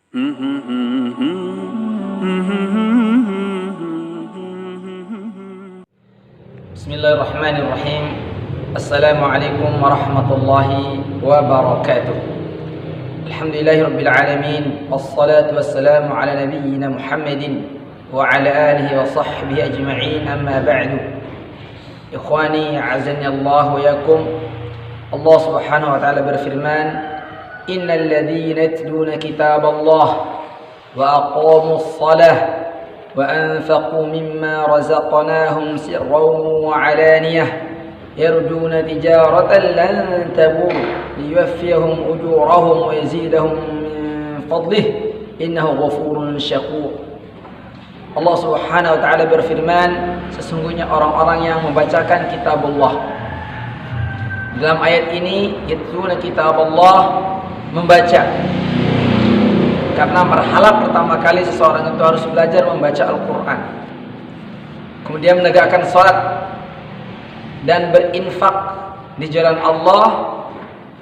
Bismillahirrahmanirrahim. Assalamualaikum warahmatullahi wabarakatuh. Alhamdulillahirabbil alamin. Wassalatu wassalamu ala nabiyyina Muhammadin wa ala alihi wa sahbihi ajma'in. Amma ba'du. Ikhwani a'azzani Allah wa yakum. Allah Subhanahu wa ta'ala berfirman, innal ladzina yatluna kitaballah wa aqamus shalah wa anfaqu mimma razaqnahum sirran wa 'alaniyah yarjuna tijaratan lan tabur liyuwaffiyahum ujurahum wa yazidahum min fadlih innahu ghafurun syakur. Allah Subhanahu wa ta'ala berfirman, sesungguhnya orang-orang yang membacakan kitabullah. Dalam ayat ini, yatluna kitabullah, membaca. Karena marhalah pertama kali seseorang itu harus belajar membaca Al-Quran, kemudian menegakkan salat dan berinfak di jalan Allah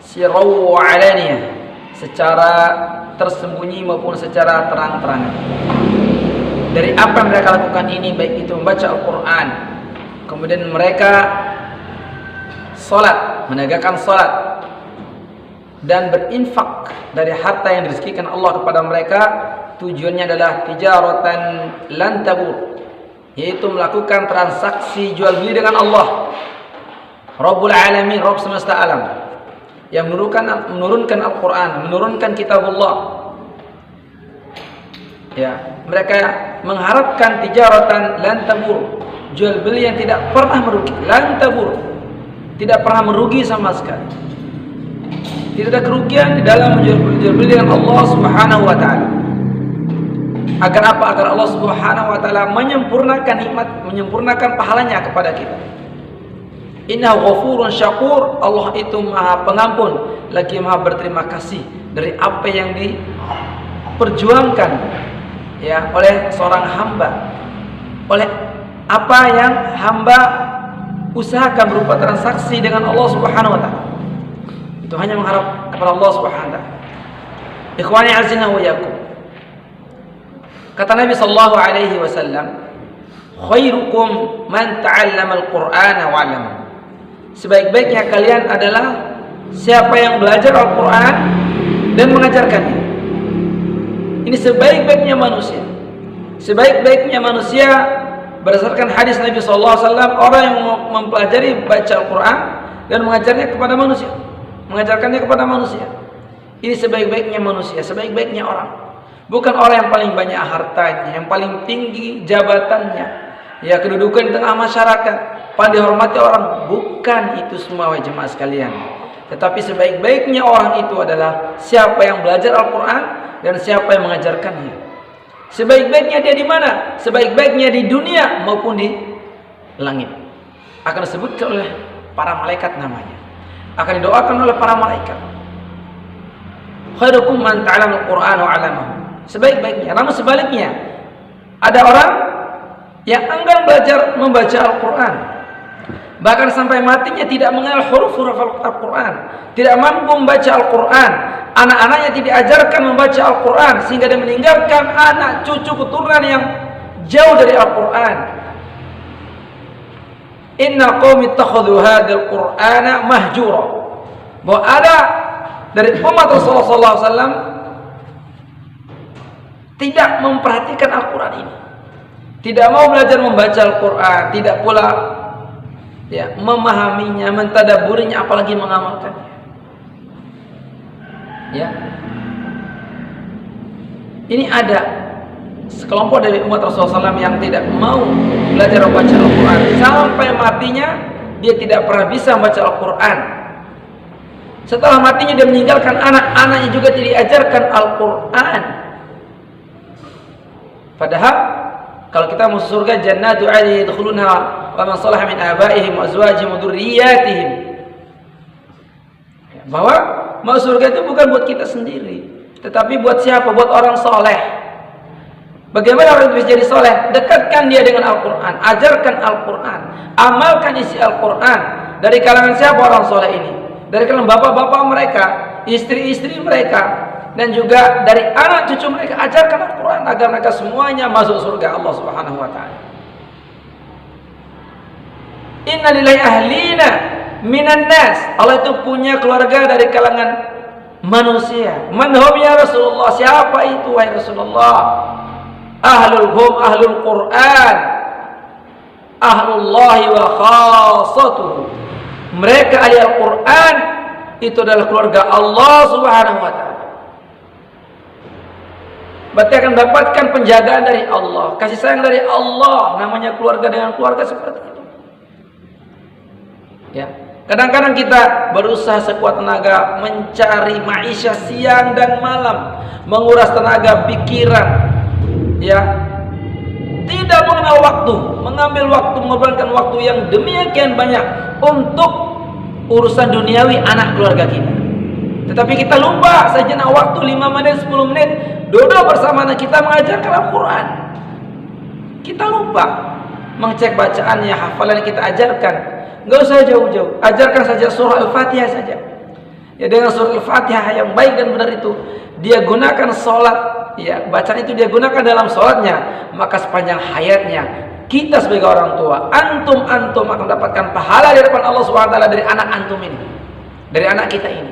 sirran wa alaniyah, secara tersembunyi maupun secara terang-terangan. Dari apa yang mereka lakukan ini, baik itu membaca Al-Quran, kemudian mereka salat, menegakkan salat, dan berinfak dari harta yang direzekikan Allah kepada mereka, tujuannya adalah tijaratan lan tabur, yaitu melakukan transaksi jual beli dengan Allah Rabbul Alamin, Rabb semesta alam, yang menurunkan Al-Quran, menurunkan kitabullah. Ya, mereka mengharapkan tijaratan lan tabur, jual beli yang tidak pernah merugi, lan tabur, tidak pernah merugi sama sekali. Tidak ada kerugian di dalam menjual beli dengan Allah Subhanahu wa ta'ala. Agar apa? Agar Allah Subhanahu wa ta'ala menyempurnakan nikmat, menyempurnakan pahalanya kepada kita. Innahu ghafurun syakur. Allah itu maha pengampun, lagi maha berterima kasih dari apa yang diperjuangkan ya oleh seorang hamba, oleh apa yang hamba usahakan berupa transaksi dengan Allah Subhanahu wa ta'ala. Itu hanya mengharap kepada Allah Subhanahu wa ta'ala. Ikhwani azina wa yakum. Kata Nabi sallallahu alaihi wasallam, khairukum man ta'allama al-Qur'ana wa 'allamahu. Sebaik-baiknya kalian adalah siapa yang belajar Al-Qur'an dan mengajarkannya. Ini sebaik-baiknya manusia. Sebaik-baiknya manusia berdasarkan hadis Nabi sallallahu alaihi wasallam, orang yang mempelajari baca Al-Qur'an dan mengajarnya kepada manusia, mengajarkannya kepada manusia. Ini sebaik-baiknya manusia, sebaik-baiknya orang. Bukan orang yang paling banyak hartanya, yang paling tinggi jabatannya, ya kedudukan di tengah masyarakat, paling dihormati orang. Bukan itu semua jemaah sekalian. Tetapi sebaik-baiknya orang itu adalah siapa yang belajar Al-Quran dan siapa yang mengajarkannya. Sebaik-baiknya dia di mana? Sebaik-baiknya di dunia maupun di langit. Akan disebutkan oleh para malaikat namanya, akan didoakan oleh para malaikat. Khairukum man ta'allama al-Qur'ana wa 'allamahu. Sebaik-baiknya. Namun sebaliknya, ada orang yang enggan belajar membaca Al-Qur'an, bahkan sampai matinya tidak mengenal huruf-huruf Al-Qur'an, tidak mampu membaca Al-Qur'an. Anak-anaknya tidak diajarkan membaca Al-Qur'an, sehingga dia meninggalkan anak cucu keturunan yang jauh dari Al-Qur'an. Inna qaumi ittakhadhu hadzal Qur'ana mahjura. Bahwa ada dari umat Rasulullah sallallahu alaihi wasallam tidak memperhatikan Al-Qur'an ini. Tidak mau belajar membaca Al-Qur'an, tidak pula ya memahaminya, mentadabburinya, apalagi mengamalkannya. Ya. Ini ada sekelompok dari umat Rasulullah SAW yang tidak mau belajar membaca Al-Quran. Sampai matinya dia tidak pernah bisa membaca Al-Quran. Setelah matinya dia meninggalkan anak-anaknya juga tidak diajarkan Al-Quran. Padahal kalau kita masuk surga, jannatu 'adnin yadkhulunha wa man salaha min abaihim wa azwajihim wa dzurriyyatihim. Bahwa masuk surga itu bukan buat kita sendiri, tetapi buat siapa? Buat orang soleh. Bagaimana orang itu bisa jadi soleh? Dekatkan dia dengan Al-Quran, ajarkan Al-Quran, amalkan isi Al-Quran. Dari kalangan siapa orang soleh ini? Dari kalangan bapak-bapak mereka, istri-istri mereka, dan juga dari anak cucu mereka. Ajarkan Al-Quran agar mereka semuanya masuk surga Allah Subhanahu wa ta'ala. Inna lillahi ahlina minan nas. Allah itu punya keluarga dari kalangan manusia. Man hum ya Rasulullah? Siapa itu wahai Rasulullah? Ahlul Quran, ahlullahi wa khassatuhu. Mereka ahli Al-Quran itu adalah keluarga Allah Subhanahu wa ta'ala. Berarti akan mendapatkan penjagaan dari Allah, kasih sayang dari Allah. Namanya keluarga dengan keluarga seperti itu. Ya, kadang-kadang kita berusaha sekuat tenaga mencari maisha siang dan malam, menguras tenaga pikiran, ya, tidak mengenal waktu, mengambil waktu, mengorbankan waktu yang demikian banyak untuk urusan duniawi anak keluarga kita. Tetapi kita lupa sejenak waktu 5 menit, 10 menit duduk bersama anak kita mengajarkan Al-Quran. Kita lupa mengecek bacaannya, hafalan yang kita ajarkan. Enggak usah jauh-jauh, ajarkan saja surah Al-Fatihah saja. Ya, dengan surah Al-Fatihah yang baik dan benar itu dia gunakan sholat, ya, bacaan itu dia gunakan dalam sholatnya, maka sepanjang hayatnya kita sebagai orang tua, antum akan mendapatkan pahala di hadapan Allah SWT dari anak antum ini, dari anak kita ini.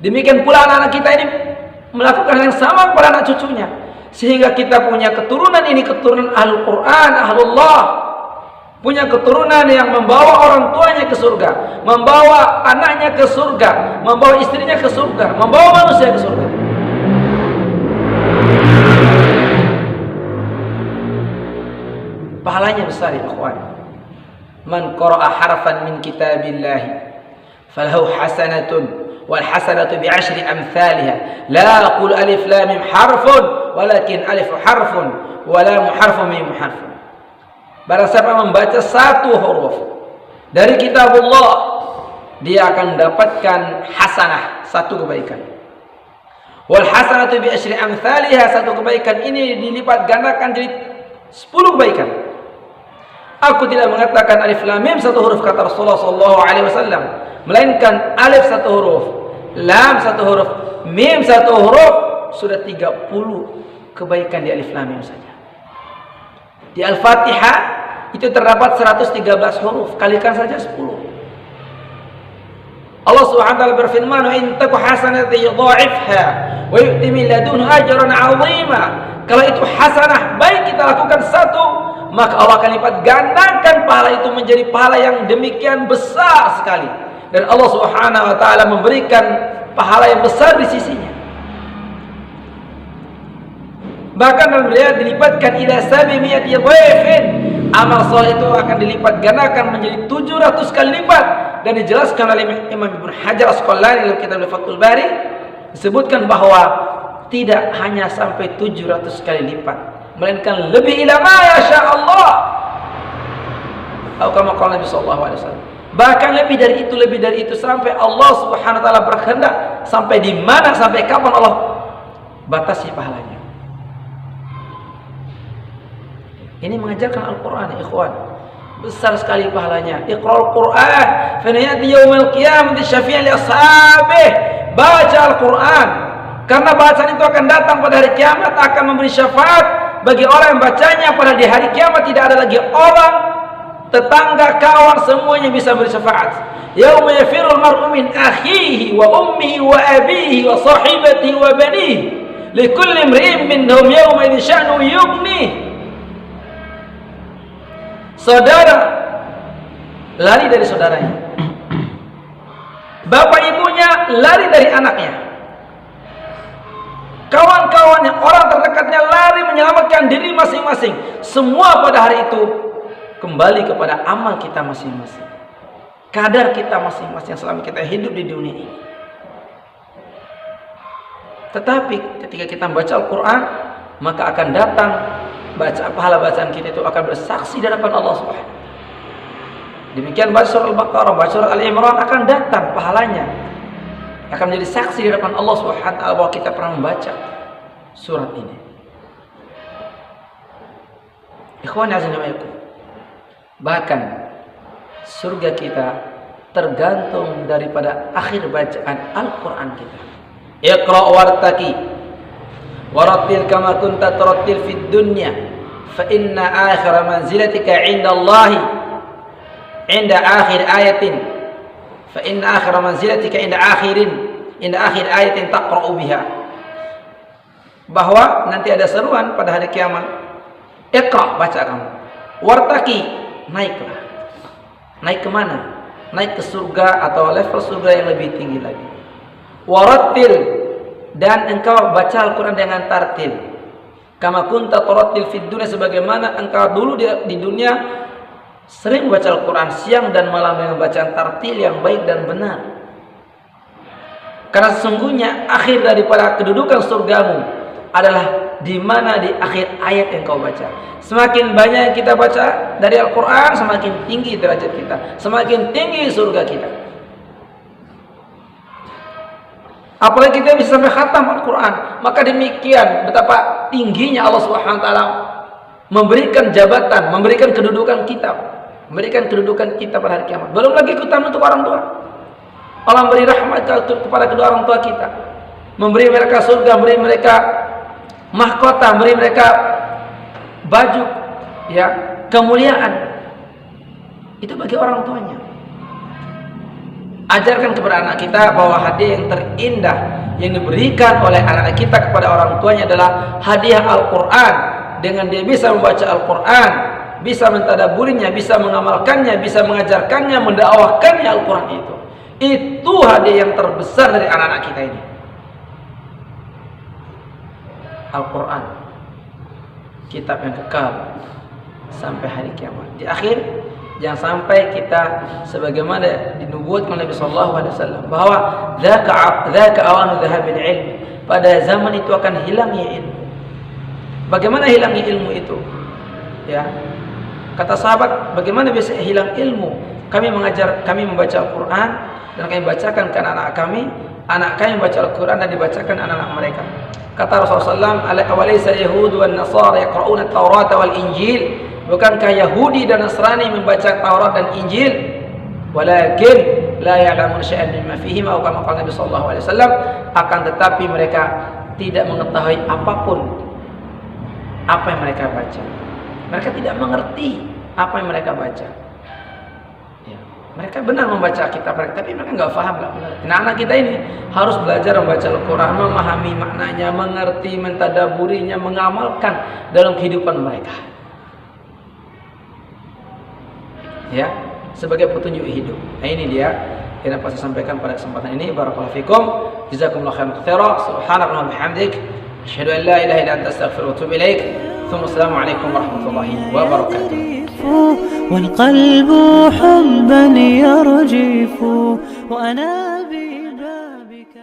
Demikian pula anak-anak kita ini melakukan hal yang sama kepada anak cucunya, sehingga kita punya keturunan ini, keturunan Al-Quran, Ahlullah, punya keturunan yang membawa orang tuanya ke surga, membawa anaknya ke surga, membawa istrinya ke surga, membawa manusia ke surga. Pahalanya besar ya ikhwan. Man qara'a harfan min kitabillahi falahu hasanatun wal hasanatu bi'ashri amsalha. La aqul alif lam mim harfun walakin alif harfun wa lam harfun mim harfun. Barang siapa membaca satu huruf dari kitabullah, dia akan mendapatkan hasanah, satu kebaikan. Wal hasanatu bi asyri amsalha, satu kebaikan ini dilipat gandakan jadi 10 kebaikan. Aku tidak mengatakan alif lam mim satu huruf kata Rasulullah sallallahu alaihi wasallam, melainkan alif satu huruf, lam satu huruf, mim satu huruf, sudah 30 kebaikan di alif lam mim saja. Di Al-Fatihah itu terdapat 113 huruf, kalikan saja 10. Allah Subhanahu wa taala berfirman, "Wa in taku hasanatan yudha'ifha wa yu'ti min ladunhu ajran 'azima." Kalau itu hasanah baik kita lakukan satu, maka Allah akan lipat gandakan pahala itu menjadi pahala yang demikian besar sekali, dan Allah Subhanahu wa taala memberikan pahala yang besar di sisinya. Bahkan dalam riwayat dilipatkan ila 700 dhaifin. Amal soleh itu akan dilipat gandakan menjadi 700 kali lipat, dan dijelaskan oleh Imam Ibnu Hajar Asqalani dalam kitab Fathul Bari, disebutkan bahwa tidak hanya sampai 700 kali lipat, melainkan lebih ila ma yasha Allah. Atau kama qala Nabi sallallahu alaihi wasallam. Bahkan lebih dari itu sampai Allah Subhanahu wa taala berkehendak, sampai di mana, sampai kapan Allah batasi pahalanya. Ini mengajarkan Al-Quran, ikhwan. Besar sekali pahalanya. Iqra'ul Quran fa ya'ti yaumil qiyamati syafi'an li ashabih. Baca Al-Quran, karena bacaan itu akan datang pada hari kiamat, akan memberi syafaat bagi orang yang bacanya. Pada di hari kiamat tidak ada lagi orang, tetangga, kawan, semuanya bisa beri syafaat. Yauma yafirul mar'u min akhihi wa ummihi wa abihi wa sahibatihi wa banihi likulli imri'in minhum yawma idzin sya'nu yughnihi. Saudara lari dari saudaranya, bapak ibunya lari dari anaknya, kawan-kawannya, orang terdekatnya lari menyelamatkan diri masing-masing. Semua pada hari itu kembali kepada amal kita masing-masing, kadar kita masing-masing selama kita hidup di dunia ini. Tetapi ketika kita membaca Al-Quran, maka akan datang pahala bacaan kita itu akan bersaksi di hadapan Allah Subhanahu. Demikian baca surah Al-Baqarah, baca surah Al-Imran, akan datang pahalanya, akan menjadi saksi di hadapan Allah Subhanahu bahwa kita pernah membaca surat ini. Ikhwan azza wa jalla, bahkan surga kita tergantung daripada akhir bacaan Al-Quran kita. Iqra' wartaqi warattil kama kunta turattil fid dunya fa inna akhira manzilatika 'inda Allahi 'inda akhir ayatin fa inna akhira manzilatika 'inda akhir ayatin taqra'u biha. Bahwa nanti ada seruan pada hari kiamat, iqra, baca kamu, wartaqi, naiklah. Naik ke mana? Naik ke surga atau level surga yang lebih tinggi lagi. Warattil, dan engkau baca Al-Quran dengan tartil. Kama kunta turattil fid dunya, sebagaimana engkau dulu di dunia sering baca Al-Quran siang dan malam dengan bacaan tartil yang baik dan benar. Karena sesungguhnya akhir daripada kedudukan surgamu adalah di mana di akhir ayat yang kau baca. Semakin banyak yang kita baca dari Al-Quran, semakin tinggi derajat kita, semakin tinggi surga kita. Apalagi kita bisa sampai khatam Al-Quran, maka demikian betapa tingginya Allah Subhanahu Wa Taala memberikan jabatan, memberikan kedudukan kita pada hari kiamat. Belum lagi keutamaan untuk orang tua. Allah memberi rahmat kepada kedua orang tua kita, memberi mereka surga, memberi mereka mahkota, memberi mereka baju, ya, kemuliaan. Itu bagi orang tuanya. Ajarkan kepada anak kita bahwa hadiah yang terindah yang diberikan oleh anak kita kepada orang tuanya adalah hadiah Al-Quran. Dengan dia bisa membaca Al-Quran, bisa mentadaburinya, bisa mengamalkannya, bisa mengajarkannya, mendakwahkannya Al-Quran itu. Itu hadiah yang terbesar dari anak-anak kita ini. Al-Quran, kitab yang kekal sampai hari kiamat. Di akhir, jangan sampai kita sebagaimana dinubuatkan Nabi sallallahu alaihi wasallam bahwa dzaka awanu dhahabil ilm, pada zaman itu akan hilangnya ilmu. Bagaimana hilangnya ilmu itu? Ya. Kata sahabat, bagaimana bisa hilang ilmu? Kami membaca Al-Quran dan kami bacakan ke anak kami membaca Al-Quran dan dibacakan anak-anak mereka. Kata Rasulullah SAW, "Awalaysa al-yahud wan nasara yaqra'una at-Taurat wal Injil?" Bukankah Yahudi dan Nasrani membaca Taurat dan Injil? Walakin la ya'lamun syai'an mimma fihima, atau kama qala Nabi sallallahu alaihi wasallam, akan tetapi mereka tidak mengetahui apapun apa yang mereka baca. Mereka tidak mengerti apa yang mereka baca. Ya. Mereka benar membaca kitab mereka, tapi mereka nggak paham, nggak mengerti. Nah, anak kita ini harus belajar membaca Al-Quran, memahami maknanya, mengerti, mentadaburinya, mengamalkan dalam kehidupan mereka. Ya, sebagai petunjuk hidup. Nah, ini dia yang dapat saya sampaikan pada kesempatan ini. Barakallahu fikum, jazakumullahu khairan katsiran, subhanakallahumma wa bihamdik, asyhadu an la ilaha illa anta, astaghfiruka wa atubu ilaik. Assalamu alaikum warahmatullahi wabarakatuh. والقلب حبا يرجف وأنا ببابك